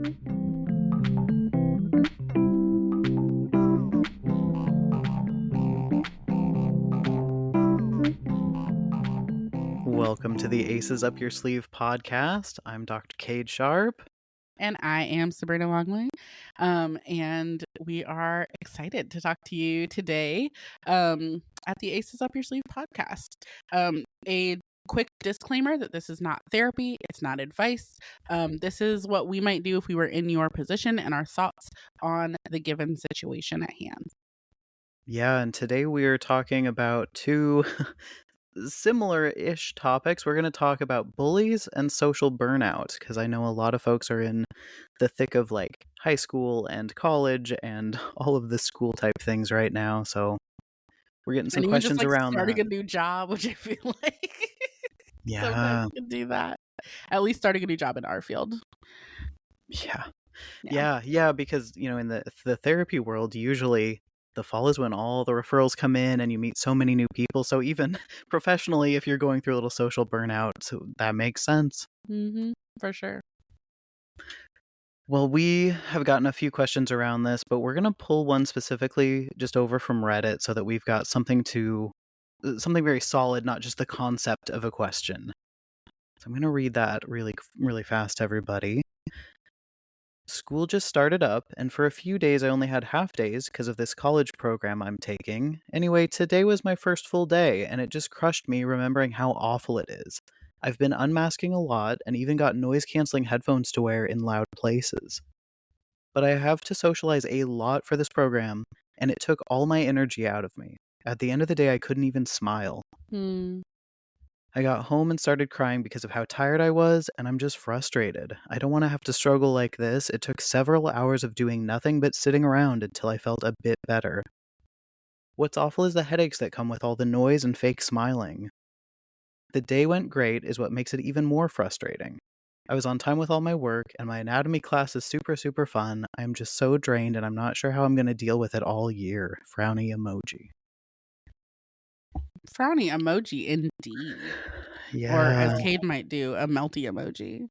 Welcome to the Aces Up Your Sleeve podcast. I'm Dr. Cade Sharp. And I am Sabrina Longley. And we are excited to talk to you today at the Aces Up Your Sleeve podcast. A quick disclaimer that this is not therapy, it's not advice. This is what we might do if we were in your position and our thoughts on the given situation at hand. Yeah, and today we are talking about two similar-ish topics. We're going to talk about bullies and social burnout, because I know a lot of folks are in the thick of like high school and college and all of the school type things right now. So we're getting some And even just questions like around starting that. a new job, which I feel like sometimes Yeah, we can do that. At least starting a new job in our field. yeah, because in the therapy world, usually the fall is when all the referrals come in and you meet so many new people. So even professionally, if you're going through a little social burnout, so that makes sense. For sure. Well, we have gotten a few questions around this, but we're going to pull one specifically just over from Reddit so that we've got something very solid, not just the concept of a question. So I'm going to read that really, really fast, everybody. School just started up, and for a few days I only had half days because of this college program I'm taking. Anyway, today was my first full day, and it just crushed me remembering how awful it is. I've been unmasking a lot and even got noise-canceling headphones to wear in loud places. But I have to socialize a lot for this program, and it took all my energy out of me. At the end of the day, I couldn't even smile. I got home and started crying because of how tired I was, and I'm just frustrated. I don't want to have to struggle like this. It took several hours of doing nothing but sitting around until I felt a bit better. What's awful is the headaches that come with all the noise and fake smiling. The day went great is what makes it even more frustrating. I was on time with all my work, and my anatomy class is super, super fun. I'm just so drained, and I'm not sure how I'm going to deal with it all year. Frowny emoji. Frowny emoji, indeed. Or as Yeah. Cade might do, a melty emoji.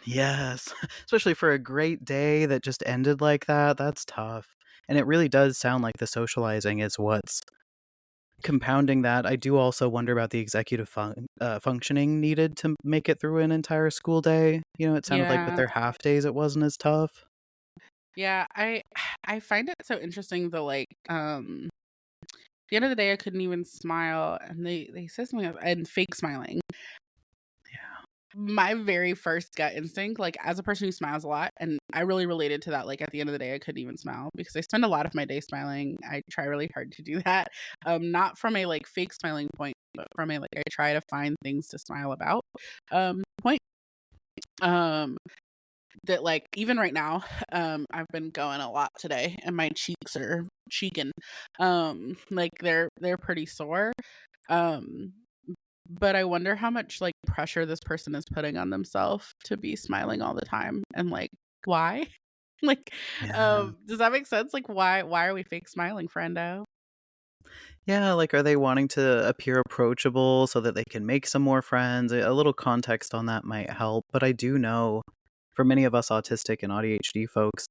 Yes. Especially for a great day that just ended like that. That's tough. And it really does sound like the socializing is what's compounding that. I do also wonder about the executive functioning needed to make it through an entire school day. It sounded like with Yeah. their half days it wasn't as tough. Yeah, I find it so interesting the the end of the day I couldn't even smile, and they said something and fake smiling. Yeah. My very first gut instinct, like as a person who smiles a lot, and I really related to that, like at the end of the day I couldn't even smile because I spend a lot of my day smiling. I try really hard to do that. Not from a like fake smiling point, but from a like I try to find things to smile about point. Um that like even right now, I've been going a lot today and my cheeks are cheeking. Like they're pretty sore. Um but I wonder how much like pressure this person is putting on themselves to be smiling all the time and like why? Like Yeah. does that make sense? Like why are we fake smiling, friendo? Yeah, like are they wanting to appear approachable so that they can make some more friends? A little context on that might help, but I do know for many of us autistic and ADHD folks,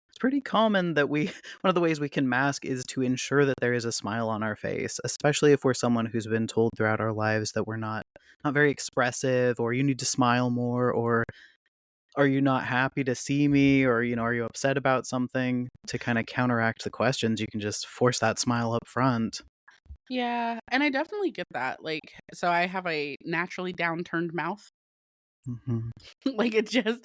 it's pretty common that one of the ways we can mask is to ensure that there is a smile on our face, especially if we're someone who's been told throughout our lives that we're not very expressive, or you need to smile more, or are you not happy to see me, or are you upset about something? To kind of counteract the questions, you can just force that smile up front. Yeah, and I definitely get that. Like so I have a naturally downturned mouth. Mhm. Like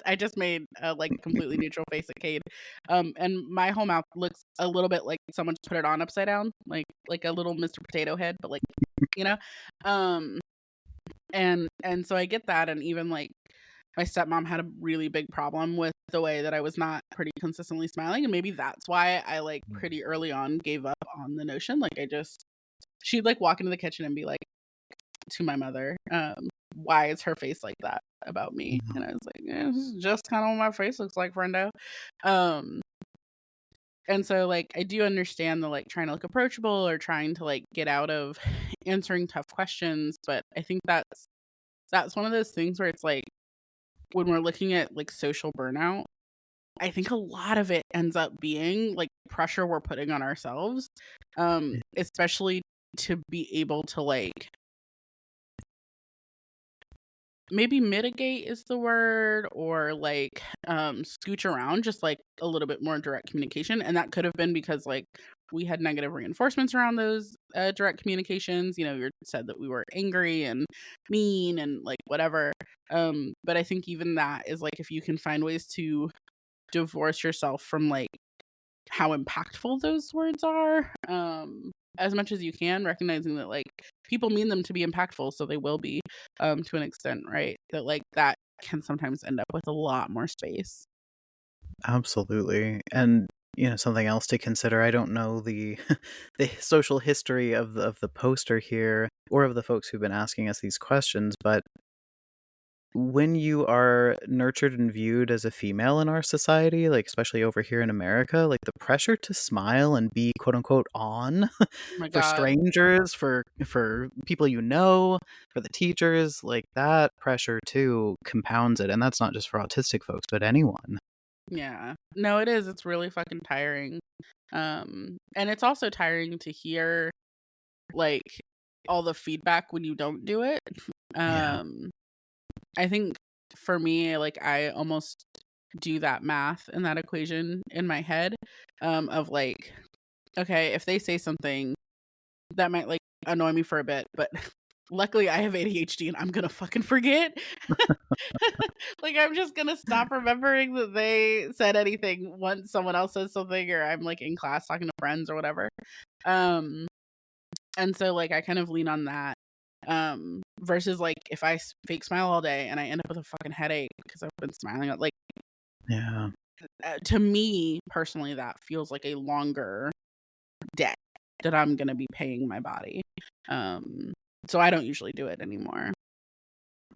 I just made a like completely neutral face at Cade. And my whole mouth looks a little bit like someone just put it on upside down, like a little Mr. Potato Head, but like you know? Um and so I get that, and even like my stepmom had a really big problem with the way that I was not pretty consistently smiling, and maybe that's why I like pretty early on gave up on the notion. Like she'd like walk into the kitchen and be like to my mother, why is her face like that about me? And I was like, this is just kind of what my face looks like, friendo. Um, and so like I do understand the like trying to look approachable or trying to like get out of answering tough questions, but I think that's one of those things where it's like when we're looking at like social burnout, I think a lot of it ends up being like pressure we're putting on ourselves, especially to be able to like maybe mitigate is the word, or like scooch around just like a little bit more direct communication. And that could have been because like we had negative reinforcements around those direct communications. You know, you said that we were angry and mean and like whatever. But I think even that is like if you can find ways to divorce yourself from like how impactful those words are, as much as you can, recognizing that like people mean them to be impactful, so they will be, to an extent, right? That like that can sometimes end up with a lot more space. Absolutely. And something else to consider, I don't know the the social history of the poster here or of the folks who've been asking us these questions, but when you are nurtured and viewed as a female in our society, like especially over here in America, like the pressure to smile and be quote unquote on Oh my for god. strangers, for people for the teachers, like that pressure too compounds it. And that's not just for autistic folks, but anyone. Yeah. No, it is. It's really fucking tiring. And it's also tiring to hear like all the feedback when you don't do it. Yeah. Um I think for me, like I almost do that math and that equation in my head, of like, okay, if they say something that might like annoy me for a bit, but luckily I have ADHD and I'm gonna fucking forget. Like I'm just gonna stop remembering that they said anything once someone else says something, or I'm like in class talking to friends or whatever. Um and so like I kind of lean on that. Versus like if I fake smile all day and I end up with a fucking headache because I've been smiling, like Yeah. to me personally that feels like a longer debt that I'm gonna be paying my body. Um, so I don't usually do it anymore.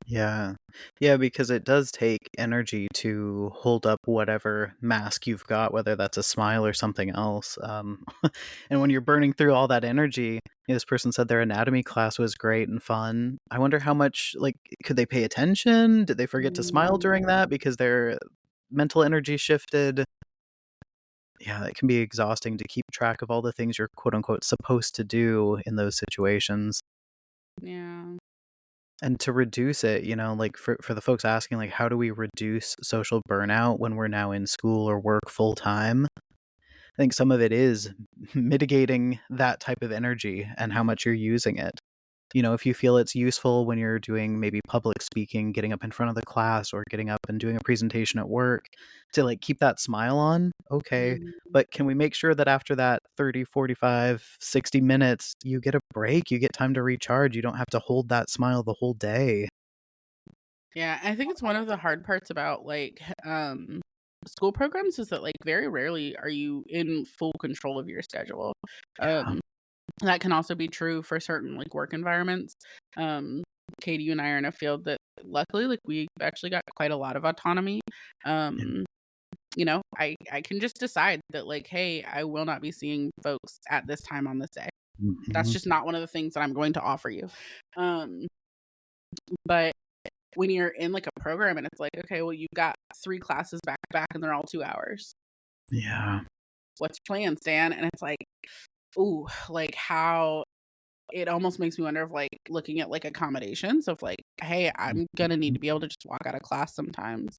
Yeah. Yeah, because it does take energy to hold up whatever mask you've got, whether that's a smile or something else. And when you're burning through all that energy, this person said their anatomy class was great and fun. I wonder how much, like, could they pay attention? Did they forget to smile Mm, during that because their mental energy shifted? Yeah, it can be exhausting to keep track of all the things you're quote unquote supposed to do in those situations. yeah. And to reduce it, like for the folks asking, like, how do we reduce social burnout when we're now in school or work full time? I think some of it is mitigating that type of energy and how much you're using it. If you feel it's useful when you're doing maybe public speaking, getting up in front of the class or getting up and doing a presentation at work to like keep that smile on, okay. Mm, But can we make sure that after that 30, 45, 60 minutes, you get a break, you get time to recharge, you don't have to hold that smile the whole day? yeah, I think it's one of the hard parts about like school programs is that like very rarely are you in full control of your schedule. Yeah. Um that can also be true for certain like work environments. Um Katie, you and I are in a field that luckily like we actually got quite a lot of autonomy. Yeah. Um I can just decide that like, hey, I will not be seeing folks at this time on this day. That's Mhm. just not one of the things that I'm going to offer you. Um, but when you're in like a program and it's like, okay, well, you've got 3 classes back to back and they're all 2 hours. Yeah. What's your plan, Stan? And it's like, ooh, like how it almost makes me wonder of like looking at like accommodations of like, hey, I'm gonna need Mhm. to be able to just walk out of class sometimes.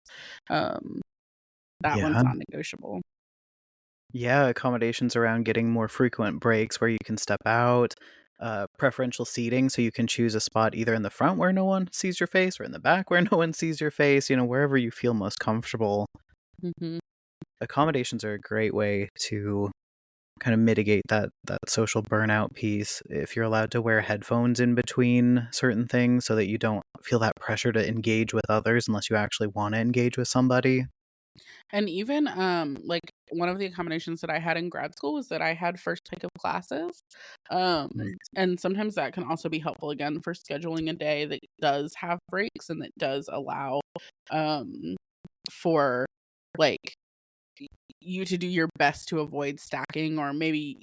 Um, that one's Yeah. not negotiable. Yeah, accommodations around getting more frequent breaks where you can step out, preferential seating so you can choose a spot either in the front where no one sees your face or in the back where no one sees your face, wherever you feel most comfortable. Hmm. Accommodations are a great way to kind of mitigate that social burnout piece. If you're allowed to wear headphones in between certain things so that you don't feel that pressure to engage with others unless you actually want to engage with somebody. And even, like, one of the accommodations that I had in grad school was that I had first pick of classes, Nice. and sometimes that can also be helpful, again, for scheduling a day that does have breaks and that does allow, um, for, like, y you to do your best to avoid stacking or maybe,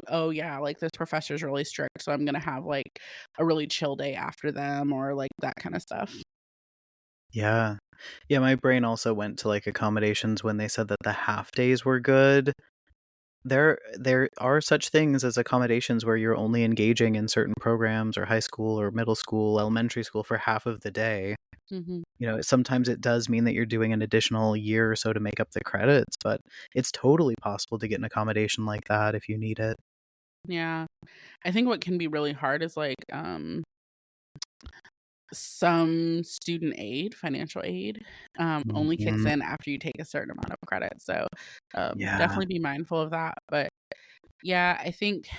"Oh, yeah, like, this professor's really strict, so I'm gonna have, like, a really chill day after them," or, like, that kinda stuff. Yeah. Yeah, my brain also went to, like, accommodations when they said that the half days were good. There are such things as accommodations where you're only engaging in certain programs or high school or middle school, elementary school for half of the day. Hmm. Sometimes it does mean that you're doing an additional year or so to make up the credits, but it's totally possible to get an accommodation like that if you need it. Yeah. I think what can be really hard is like some student aid, financial aid, only kicks Mhm. in after you take a certain amount of credit. So Yeah. definitely be mindful of that. But yeah, I think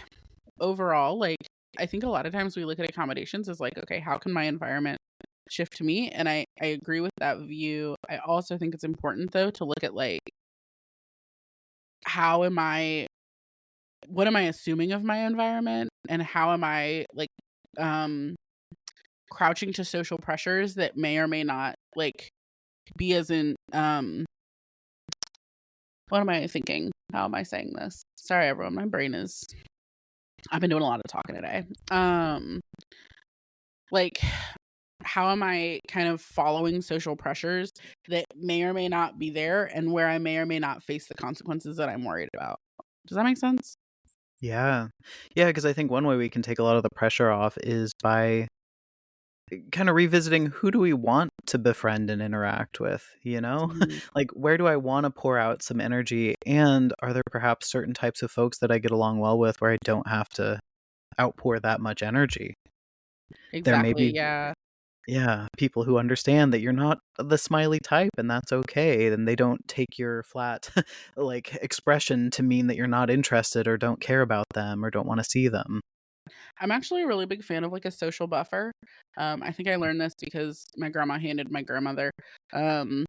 overall, like, I think a lot of times we look at accommodations as like, okay, how can my environment shift to me? And I agree with that view. I also think it's important though to look at like, how am I, what am I assuming of my environment, and how am I like um crouching to social pressures that may or may not like be as in what am I thinking? How am I saying this? Sorry everyone, my brain is, I've been doing a lot of talking today. Like, how am I kind of following social pressures that may or may not be there, and where I may or may not face the consequences that I'm worried about? Does that make sense? Yeah. Yeah, because I think one way we can take a lot of the pressure off is by kind of revisiting who do we want to befriend and interact with, you know? Mhm. Like, where do I want to pour out some energy? And are there perhaps certain types of folks that I get along well with where I don't have to outpour that much energy? There may Exactly. be, Yeah. yeah, people who understand that you're not the smiley type and that's okay. And they don't take your flat, like, expression to mean that you're not interested or don't care about them or don't want to see them. I'm actually a really big fan of like a social buffer. I think I learned this because my grandma handed my grandmother. Um,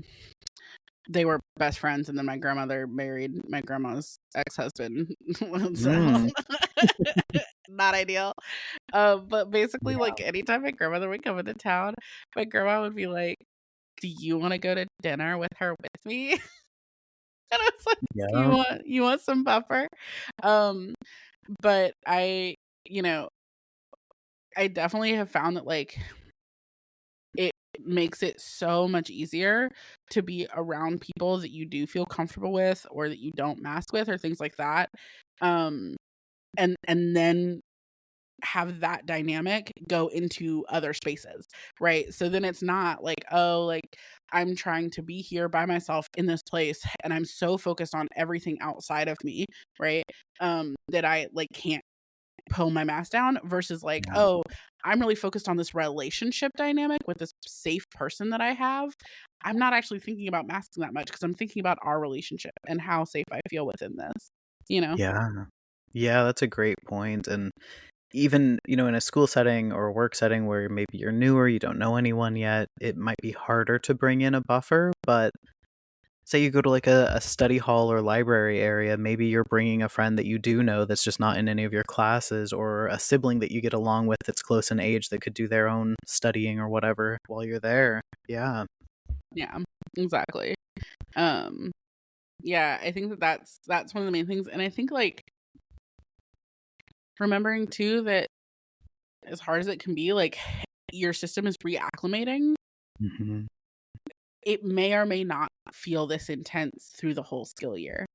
they were best friends, and then my grandmother married my grandma's ex-husband. So Mm, not ideal. But basically, yeah. like anytime my grandmother would come into town, my grandma would be like, "Do you want to go to dinner with her with me?" And I was like, Yeah. you want some buffer?" Um, but you know, I definitely have found that like it makes it so much easier to be around people that you do feel comfortable with, or that you don't mask with, or things like that. Um, and then have that dynamic go into other spaces, right? So then it's not like, oh, like I'm trying to be here by myself in this place and I'm so focused on everything outside of me, right? That I like can't pull my mask down, versus like, Yeah. oh, I'm really focused on this relationship dynamic with this safe person that I have. I'm not actually thinking about masking that much because I'm thinking about our relationship and how safe I feel within this, you know? Yeah. Yeah, that's a great point. And even, in a school setting or a work setting where maybe you're newer, you don't know anyone yet, it might be harder to bring in a buffer. But say you go to like a study hall or library area, maybe you're bringing a friend that you do know that's just not in any of your classes, or a sibling that you get along with that's close in age that could do their own studying or whatever while you're there. Yeah. Yeah, exactly. Um, yeah, I think that that's one of the main things, and I think like remembering too that as hard as it can be, like your system is reacclimating. Hmm. It may or may not feel this intense through the whole skill year,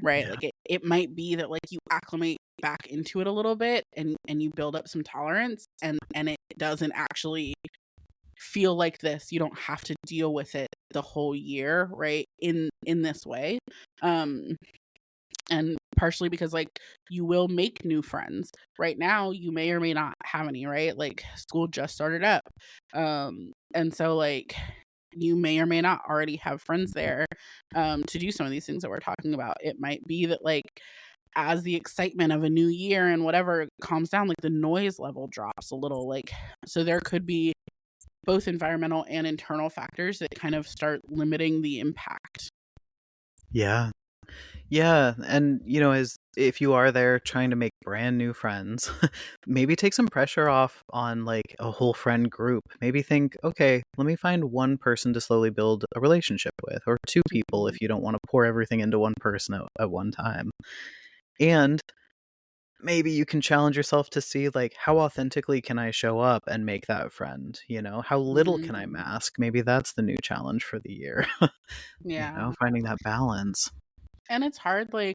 right? Yeah. Like it might be that like you acclimate back into it a little bit, and you build up some tolerance, and it doesn't actually feel like this. You don't have to deal with it the whole year, right? In this way. Um and partially because like you will make new friends. Right now you may or may not have any, right? Like school just started up. And so like you may or may not already have friends there to do some of these things that we're talking about. It might be that like as the excitement of a new year and whatever calms down, like the noise level drops a little. Like so there could be both environmental and internal factors that kind of start limiting the impact. Yeah. Yeah, and as if you are there trying to make brand new friends, maybe take some pressure off on like a whole friend group. Maybe think, okay, let me find one person to slowly build a relationship with, or two people Mhm. if you don't want to pour everything into one person at one time. And maybe you can challenge yourself to see, like, how authentically can I show up and make that friend, you know? How little can I Mhm. mask? Maybe that's the new challenge for the year, you Yeah. know, finding that balance. And it's hard, like,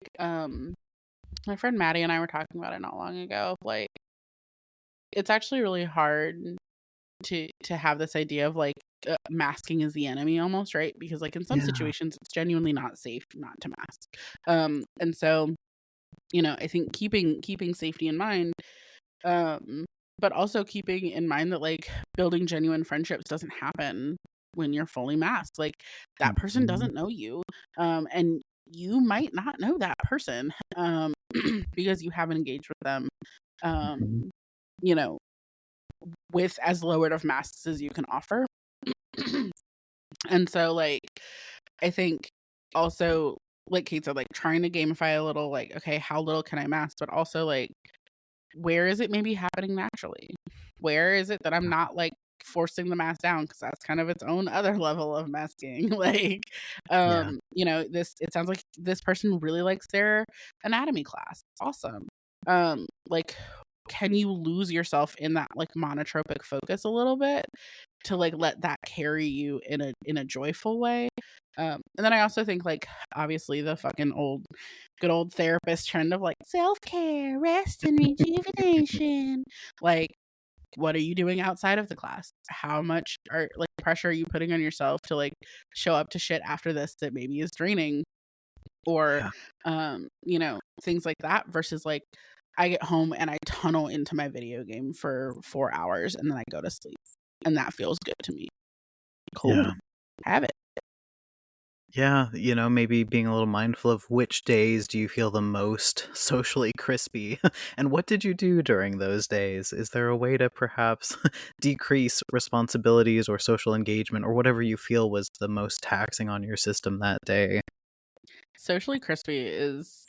my friend Maddie and I were talking about it not long ago. Like, it's actually really hard to have this idea of like masking is the enemy almost, right? Because like in some Yeah, situations it's genuinely not safe not to mask. And so, I think keeping safety in mind, um, but also keeping in mind that like building genuine friendships doesn't happen when you're fully masked. Like that person mhm, doesn't know you. And you might not know that person because you haven't engaged with them mhm. um, you know, with as lowered of masks as you can offer. And so, like, I think also, like Kate said, like trying to gamify a little, like, okay, how little can I mask? But also, like, where is it maybe happening naturally? Where is it that I'm not like forcing the mask down? Because that's kind of its own other level of masking. Like, Yeah, this, it sounds like this person really likes their anatomy class. Awesome. Like, can you lose yourself in that like monotropic focus a little bit to like let that carry you in a joyful way? And then I also think like obviously the fucking good old therapist trend of like self-care, rest and rejuvenation. Like what are you doing outside of the class? How much are like pressure are you putting on yourself to like show up to shit after this that maybe is draining? Or yeah, things like that versus like I get home and I tunnel into my video game for 4 hours and then I go to sleep. And that feels good to me. Cool. yeah. Have it. Yeah, you know, maybe being a little mindful of which days do you feel the most socially crispy, and what did you do during those days? Is there a way to perhaps decrease responsibilities or social engagement or whatever you feel was the most taxing on your system that day? Socially crispy is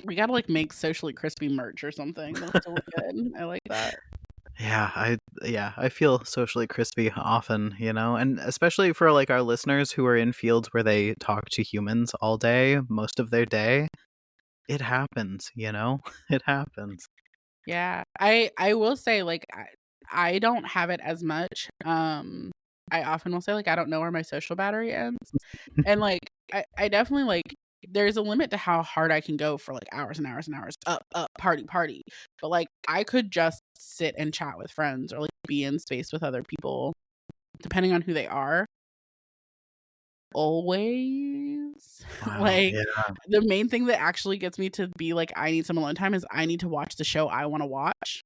we gotta like make socially crispy merch or something. That's really good. I like that. Yeah, I feel socially crispy often, you know, and especially for like our listeners who are in fields where they talk to humans all day, most of their day. It happens, you know? It happens. Yeah. I will say like I don't have it as much. I often will say like I don't know where my social battery ends. And like I definitely like there's a limit to how hard I can go for like hours and hours and hours. Up, party, party. But like I could just sit and chat with friends or like be in space with other people, depending on who they are. Always. Wow, Like yeah. the main thing that actually gets me to be like I need some alone time is I need to watch the show I want to watch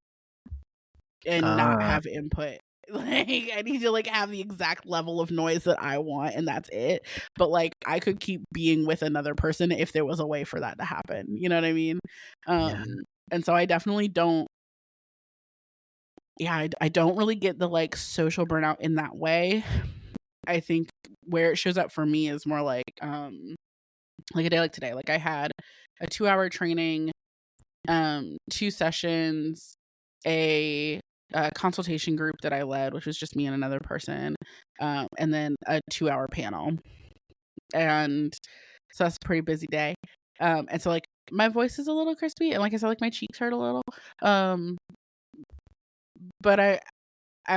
and not Ah, have input. Like I need to like have the exact level of noise that I want and that's it. But like I could keep being with another person if there was a way for that to happen. You know what I mean? yeah, And so I definitely don't I don't really get the like social burnout in that way. I think where it shows up for me is more like a day like today. Like I had a 2-hour training, 2 sessions, a consultation group that I led, which was just me and another person, and then a 2-hour panel. And so that's a pretty busy day. And so like my voice is a little crispy, and like I said, like my cheeks hurt a little. Um, but I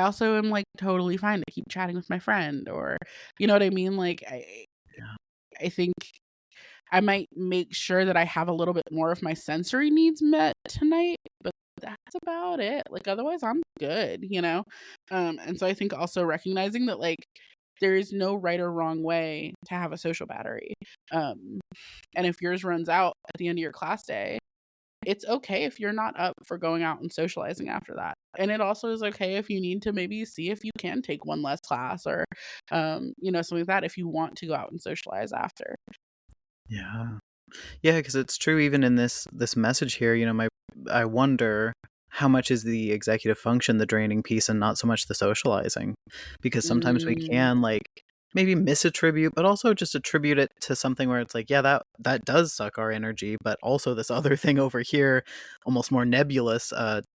also am like totally fine to keep chatting with my friend, or you know what I mean. Like yeah, I think I might make sure that I have a little bit more of my sensory needs met tonight, but that's about it. Like otherwise I'm good. And so I think also recognizing that like there is no right or wrong way to have a social battery. Um and if yours runs out at the end of your class day, it's okay if you're not up for going out and socializing after that. And it also is okay if you need to maybe see if you can take one less class or something like that if you want to go out and socialize after. yeah. Yeah, because it's true even in this message here, you know, I wonder how much is the executive function the draining piece and not so much the socializing? Because sometimes we Mm. can, like, maybe misattribute, but also just attribute it to something where it's like, yeah, that does suck our energy, but also this other thing over here, almost more nebulous,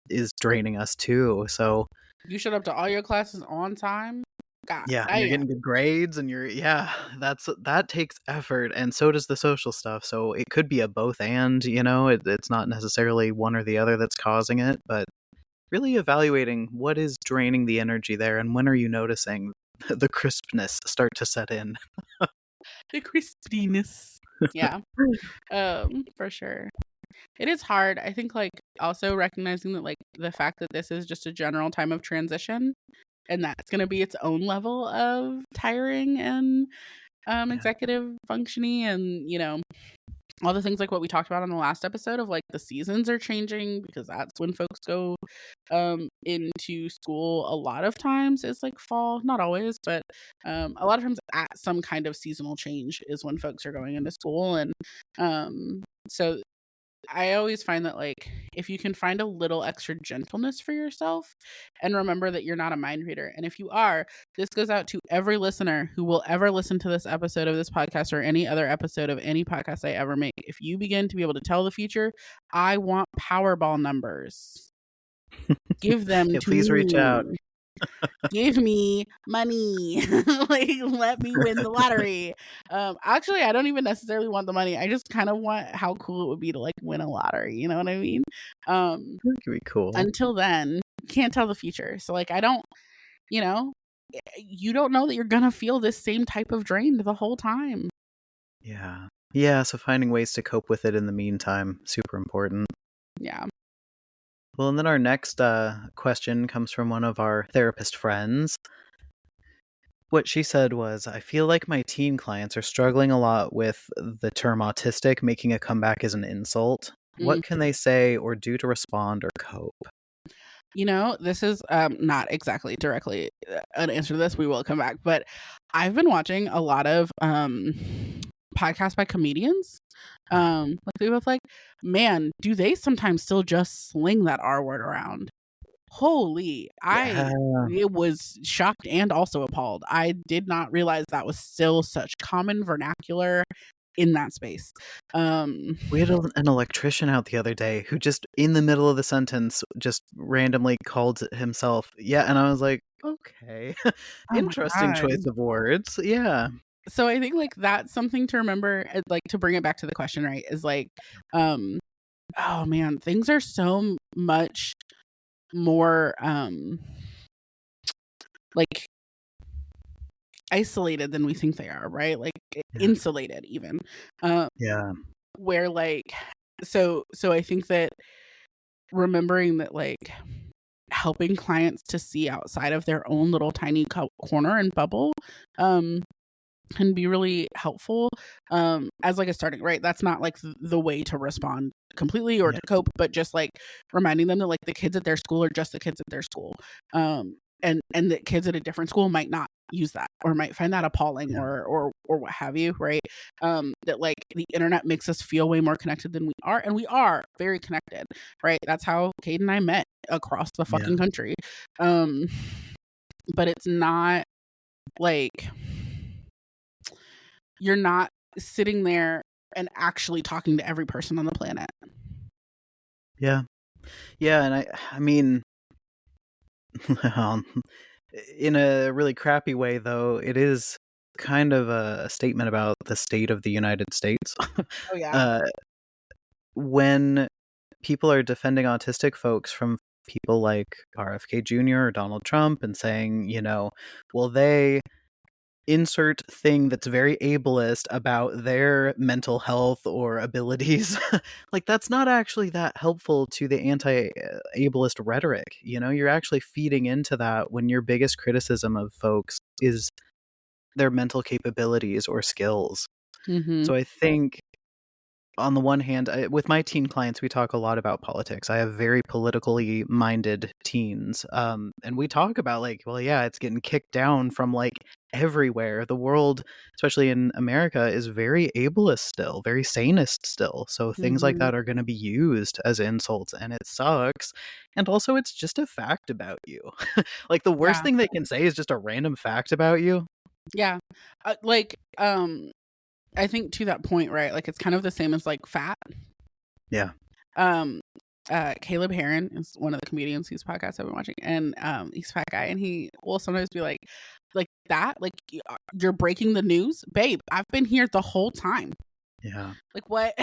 is draining us too, so You showed up to all your classes on time? God, Yeah, and I you're am. getting good grades and that takes effort, and so does the social stuff, so it could be a both and, it's not necessarily one or the other that's causing it, but really evaluating what is draining the energy there and when are you noticing the crispness start to set in. The crispiness. Yeah, for sure. It is hard. I think, like, also recognizing that, like, the fact that this is just a general time of transition and that's gonna be its own level of tiring and, Yeah. executive functioning and, all the things like what we talked about on the last episode of, like, the seasons are changing because that's when folks go, into school a lot of times is, like, fall. Not always, but, a lot of times at some kind of seasonal change is when folks are going into school, and, so I always find that, like, if you can find a little extra gentleness for yourself and remember that you're not a mind reader. And if you are, this goes out to every listener who will ever listen to this episode of this podcast or any other episode of any podcast I ever make. If you begin to be able to tell the future, I want Powerball numbers. Give them Yeah, to please reach out. me. Give me money. Like, let me win the lottery. Actually, I don't even necessarily want the money. I just kind of want how cool it would be to, like, win a lottery. You know what I mean? Um, That could be cool. until then, can't tell the future. So, like, I don't, you know, you don't know that you're gonna feel this same type of drain the whole time. Yeah. Yeah, so finding ways to cope with it in the meantime, super important. Yeah. Well, and then our next question comes from one of our therapist friends. What she said was, I feel like my teen clients are struggling a lot with the term autistic making a comeback as an insult. Mm. What can they say or do to respond or cope? This is not exactly directly an answer to this. We will come back, but I've been watching a lot of podcasts by comedians. Like they both like, man, do they sometimes still just sling that R word around? Holy, Yeah. it was shocked and also appalled. I did not realize that was still such common vernacular in that space. We had an electrician out the other day who just, in the middle of the sentence, just randomly called himself. Yeah, and I was like, okay. Oh my Interesting god. choice of words. Yeah. So I think, like, that's something to remember, like, to bring it back to the question, right, is, like, um, oh, man, things are so much more, like, isolated than we think they are, right? Like, Yeah. insulated even, um, Yeah. where, like so I think that remembering that, like, helping clients to see outside of their own little tiny corner and bubble, um, can be really helpful, as, like, a starting right? That's not, like, the way to respond completely or Yeah. to cope, but just, like, reminding them that, like, the kids at their school are just the kids at their school, and that kids at a different school might not use that or might find that appalling Yeah. or what have you, right? That, like, the internet makes us feel way more connected than we are, and we are very connected, right? That's how Kate and I met across the Yeah. fucking country, um, but it's not, like you're not sitting there and actually talking to every person on the planet. Yeah. Yeah, and I mean, um, in a really crappy way, though, it is kind of a statement about the state of the United States. Oh, yeah. uh, when people are defending autistic folks from people like RFK Jr. or Donald Trump and saying, well, they insert thing that's very ableist about their mental health or abilities. Like, that's not actually that helpful to the anti-ableist rhetoric. You're actually feeding into that when your biggest criticism of folks is their mental capabilities or skills. Mhm. So I think, on the one hand, with my teen clients, we talk a lot about politics. I have very politically minded teens. And we talk about, like, well, yeah, it's getting kicked down from, like, everywhere. The world, especially in America, is very ableist still, very sanist still. So things like Mhm. that are going to be used as insults, and it sucks. And also, it's just a fact about you. Like, the worst Yeah. thing they can say is just a random fact about you. Yeah. Like, I think to that point, right, like, it's kind of the same as, like, fat. Yeah. Um, Caleb Heron is one of the comedians whose podcast I've been watching, and, he's a fat guy, and he will sometimes be like, like that, like you're breaking the news, babe. I've been here the whole time. Yeah. Like what?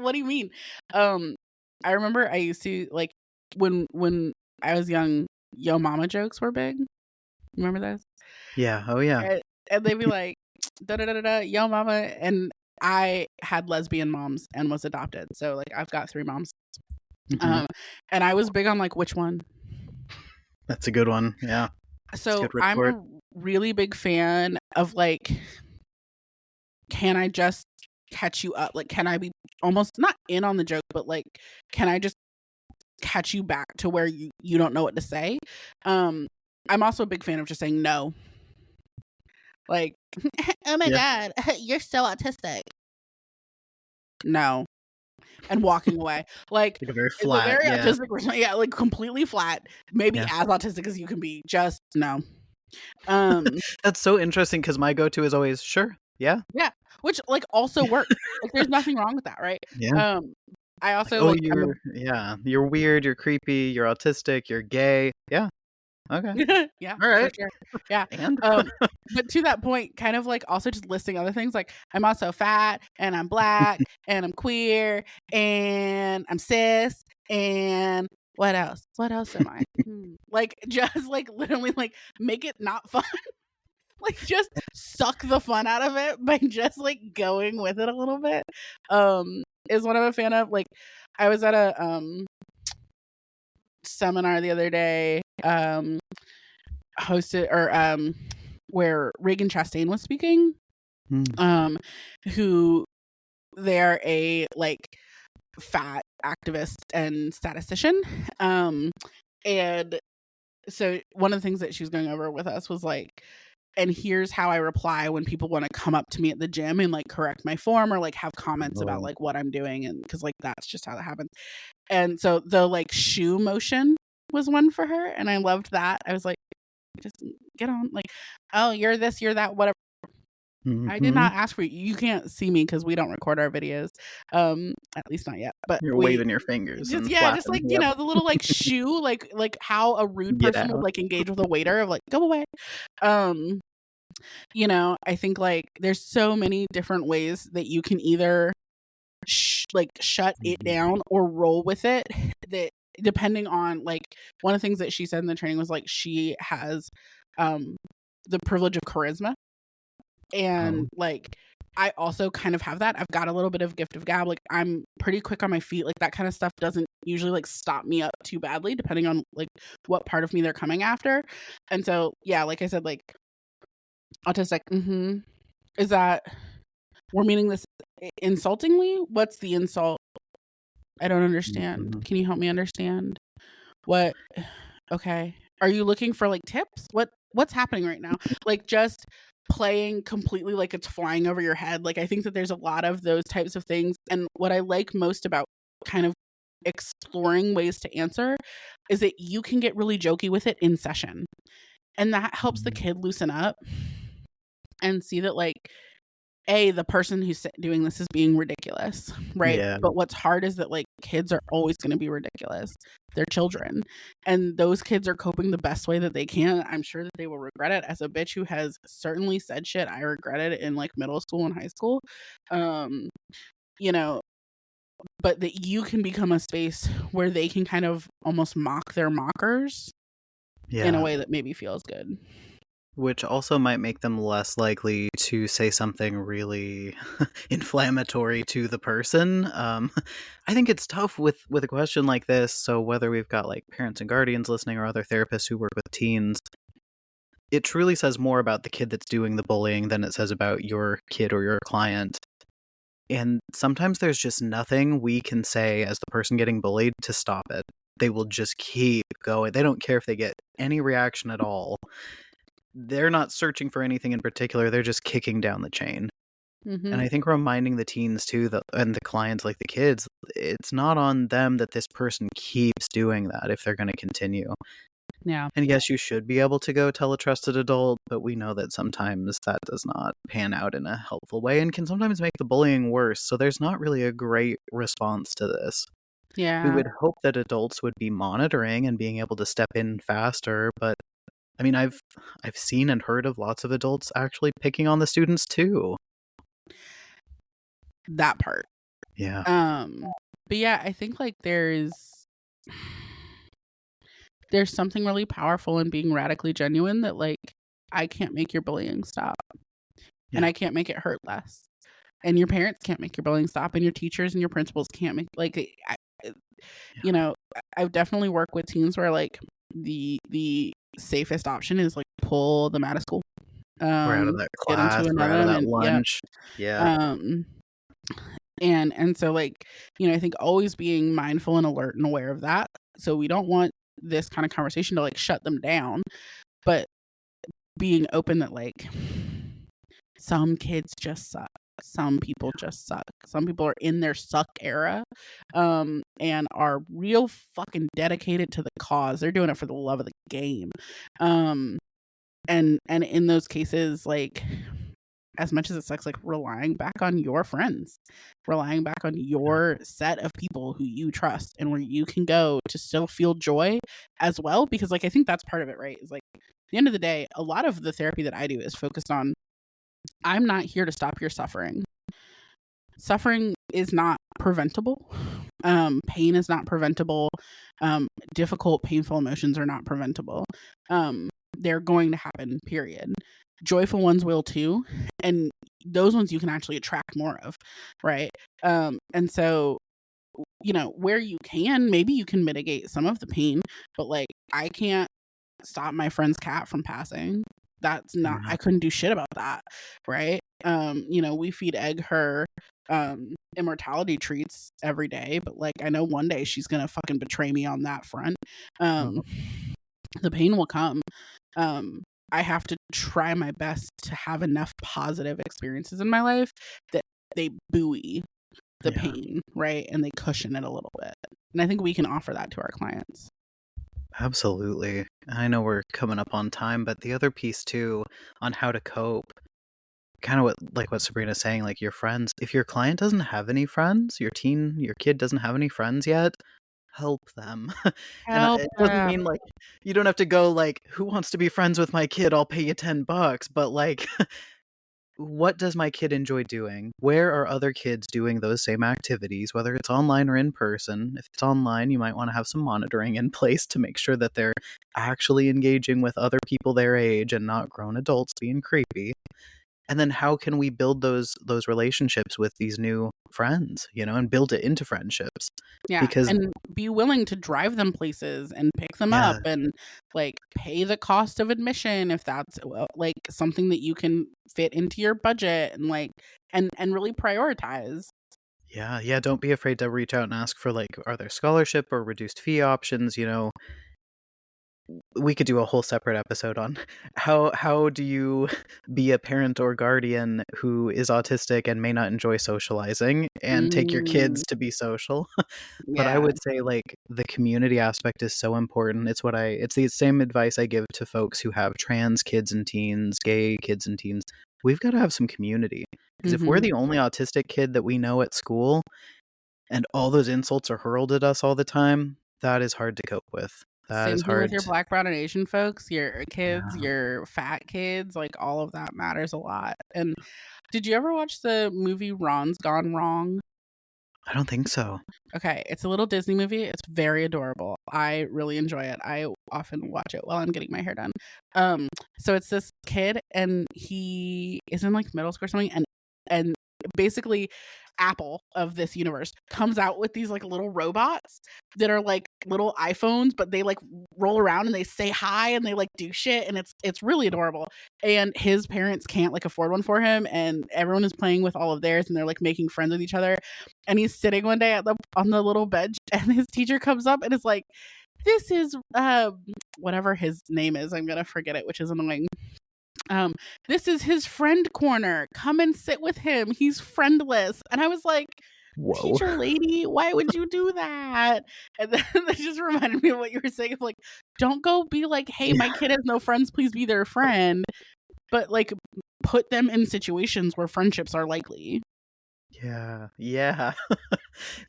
What do you mean? Um, I remember I used to like when I was young, yo mama jokes were big. Remember those? Yeah. Oh, yeah. And they'd be like, da da da da da, yo mama. And I had lesbian moms and was adopted. So like I've got 3 moms. Mhm. Um, and I was big on like which one. That's a good one. Yeah. It's a So good I'm retort. a really big fan of like, can I just catch you up? Like, can I be almost not in on the joke, but like, can I just catch you back to where you don't know what to say? I'm also a big fan of just saying no. Like, oh my Yeah. God, you're so autistic. No. And walking away. Like, Like a very it's a flat. very Yeah. autistic response. Yeah, like completely flat. Maybe Yeah. as autistic as you can be. Just no. Um, That's so interesting because my go-to is always, sure. Yeah. yeah, which like also works. Like, there's nothing wrong with that, right? Yeah. Um, I Like, also oh, like I'm a you're weird, you're creepy, you're autistic, you're gay. Yeah. Okay. yeah, All for right. sure. Yeah. And But to that point, kind of like also just listing other things like I'm also fat and I'm black and I'm queer and I'm cis and what else? What else am I? Like just like literally like make it not fun. Like just suck the fun out of it by just like going with it a little bit. Is what I'm a fan of. Like I was at a seminar the other day, hosted or where Reagan Chastain was speaking. Who they're a like fat activist and statistician. And so one of the things that she was going over with us was like, and here's how I reply when people want to come up to me at the gym and like correct my form or like have comments about oh, like what I'm doing. And because like that's just how that happens. And so the like shoe motion was one for her. And I loved that. I was like, just get on. Like, oh, you're this, you're that, whatever. I did mhm. not ask for you. You can't see me because we don't record our videos. At least not yet. But You're we waving your fingers just and yeah, just flapping. like, Yep. the little like shoe, like how a rude Get person would out. like engage with a waiter of like, go away. Um, I think like there's so many different ways that you can either like shut it Mhm. down or roll with it, that depending on like one of the things that she said in the training was like she has um the privilege of charisma. And Oh, like I also kind of have that. I've got a little bit of gift of gab. Like I'm pretty quick on my feet. Like that kind of stuff doesn't usually like stop me up too badly depending on like what part of me they're coming after. And so yeah, like I said, like autistic, is that we're meaning this insultingly? What's the insult? I don't understand. mhm. Can you help me understand? What okay. Are you looking for like tips? What's happening right now? Like just playing completely like it's flying over your head. Like I think that there's a lot of those types of things. And what I like most about kind of exploring ways to answer is that you can get really jokey with it in session. And that helps the Mhm. kid loosen up and see that like the person who's doing this is being ridiculous, right? Yeah. But what's hard is that like kids are always going to be ridiculous. They're children, and those kids are coping the best way that they can. I'm sure that they will regret it. As a bitch who has certainly said shit I regretted in like middle school and high school, um, you know, but that you can become a space where they can kind of almost mock their mockers in a Yeah. way that maybe feels good. Which also might make them less likely to say something really inflammatory to the person. I think it's tough with a question like this. So whether we've got like parents and guardians listening or other therapists who work with teens, it truly says more about the kid that's doing the bullying than it says about your kid or your client. And sometimes there's just nothing we can say as the person getting bullied to stop it. They will just keep going. They don't care if they get any reaction at all. They're not searching for anything in particular. They're just kicking down the chain. And Mm-hmm. I think reminding the teens too, and the clients like the kids, it's not on them that this person keeps doing that if they're going to continue. Yeah. And yes, you should be able to go tell a trusted adult, but we know that sometimes that does not pan out in a helpful way and can sometimes make the bullying worse. So there's not really a great response to this. We Yeah. would hope that adults would be monitoring and being able to step in faster, but I mean, I've seen and heard of lots of adults actually picking on the students too. That part. Yeah. But yeah, I think like there's something really powerful in being radically genuine that like I can't make your bullying stop and Yeah. I can't make it hurt less. And your parents can't make your bullying stop and your teachers and your principals can't make like you know, I've definitely worked with teens where like the safest option is like pull them out of school. We're out of that Get into class, we're out another of one that and yep. lunch. Yeah. Um and so like, I think always being mindful and alert and aware of that. So we don't want this kind of conversation to like shut them down, but being open that like some kids just suck. Some people just suck. Some people are in their suck era, and are real fucking dedicated to the cause. They're doing it for the love of the game. And in those cases, like as much as it sucks, like relying back on your friends, relying back on your set of people who you trust and where you can go to still feel joy as well. Because like I think that's part of it, right? Is like at the end of the day, a lot of the therapy that I do is focused on I'm not here to stop your suffering. Suffering is not preventable. Pain is not preventable. Difficult, painful emotions are not preventable. They're going to happen, period. Joyful ones will too. And those ones you can actually attract more of, right? And so, where you can, maybe you can mitigate some of the pain, but like I can't stop my friend's cat from passing. That's not, Yeah. I couldn't do shit about that, right? We feed Egg her immortality treats every day, but like I know one day she's gonna fucking betray me on that front. Oh, The pain will come. I have to try my best to have enough positive experiences in my life that they buoy the yeah. pain, right? And they cushion it a little bit. And I think we can offer that to our clients. Absolutely. I know we're coming up on time, but the other piece too on how to cope, kind of what Sabrina's saying, like your friends, if your client doesn't have any friends, your kid doesn't have any friends yet, help them. And Help it doesn't them. mean like you don't have to go like, who wants to be friends with my kid? I'll pay you $10, but like what does my kid enjoy doing? Where are other kids doing those same activities, whether it's online or in person? If it's online, you might want to have some monitoring in place to make sure that they're actually engaging with other people their age and not grown adults being creepy. And then how can we build those relationships with these new friends, and build it into friendships? Yeah, Because and be willing to drive them places and pick them yeah, up and, like, pay the cost of admission if that's, like, something that you can fit into your budget and, like and really prioritize. yeah, don't be afraid to reach out and ask for like, are there scholarship or reduced fee options? We could do a whole separate episode on how do you be a parent or guardian who is autistic and may not enjoy socializing and take your Mm, kids to be social. But I yeah. would say like the community aspect is so important. It's the same advice I give to folks who have trans kids and teens, gay kids and teens. We've got to have some community, because if we're Mhm. the only autistic kid that we know at school and all those insults are hurled at us all the time, that is hard to cope with. That Same is thing with hard your to, Black, brown, and Asian folks, your kids, yeah. your fat kids, like, all of that matters a lot, and did you ever watch the movie Ron's Gone Wrong? I don't think so. Okay, it's a little Disney movie. It's very adorable. I really enjoy it. I often watch it while I'm getting my hair done. Um, so it's this kid and he is in like middle school or something, and basically Apple of this universe comes out with these like little robots that are like little iPhones, but they like roll around and they say hi and they like do shit and it's really adorable. And his parents can't like afford one for him and everyone is playing with all of theirs and they're like making friends with each other, and he's sitting one day on the little bench and his teacher comes up and is like, this is whatever his name is, I'm gonna forget it, which is annoying. um this is his friend corner, come and sit with him, he's friendless. And I was like, Whoa. teacher lady, why would you do that? And then that just reminded me of what you were saying of like, don't go be like, hey, my kid has no friends, please be their friend, but like put them in situations where friendships are likely. Yeah. Yeah.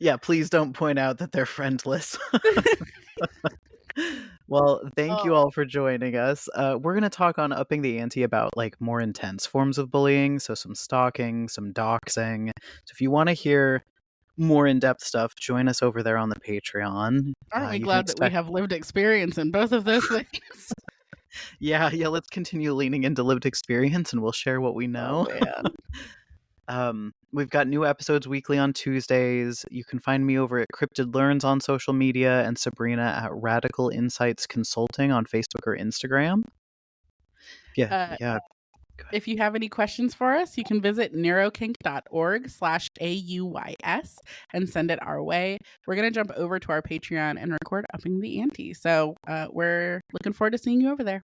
Yeah, please don't point out that they're friendless. Well, thank you Oh, all for joining us. We're going to talk on upping the ante about like more intense forms of bullying, so some stalking, some doxing. So if you want to hear more in-depth stuff, join us over there on the Patreon. aren't we You can glad that we expect, have lived experience in both of those things? yeah. Let's continue leaning into lived experience, and we'll share what we Oh know. man. We've got new episodes weekly on Tuesdays. You can find me over at Cryptid Learns on social media and Sabrina at Radical Insights Consulting on Facebook or Instagram. Yeah, Uh, yeah. Go ahead. if you have any questions for us, you can visit neurokink.org/AUYS and send it our way. We're going to jump over to our Patreon and record Upping the Ante. So we're looking forward to seeing you over there.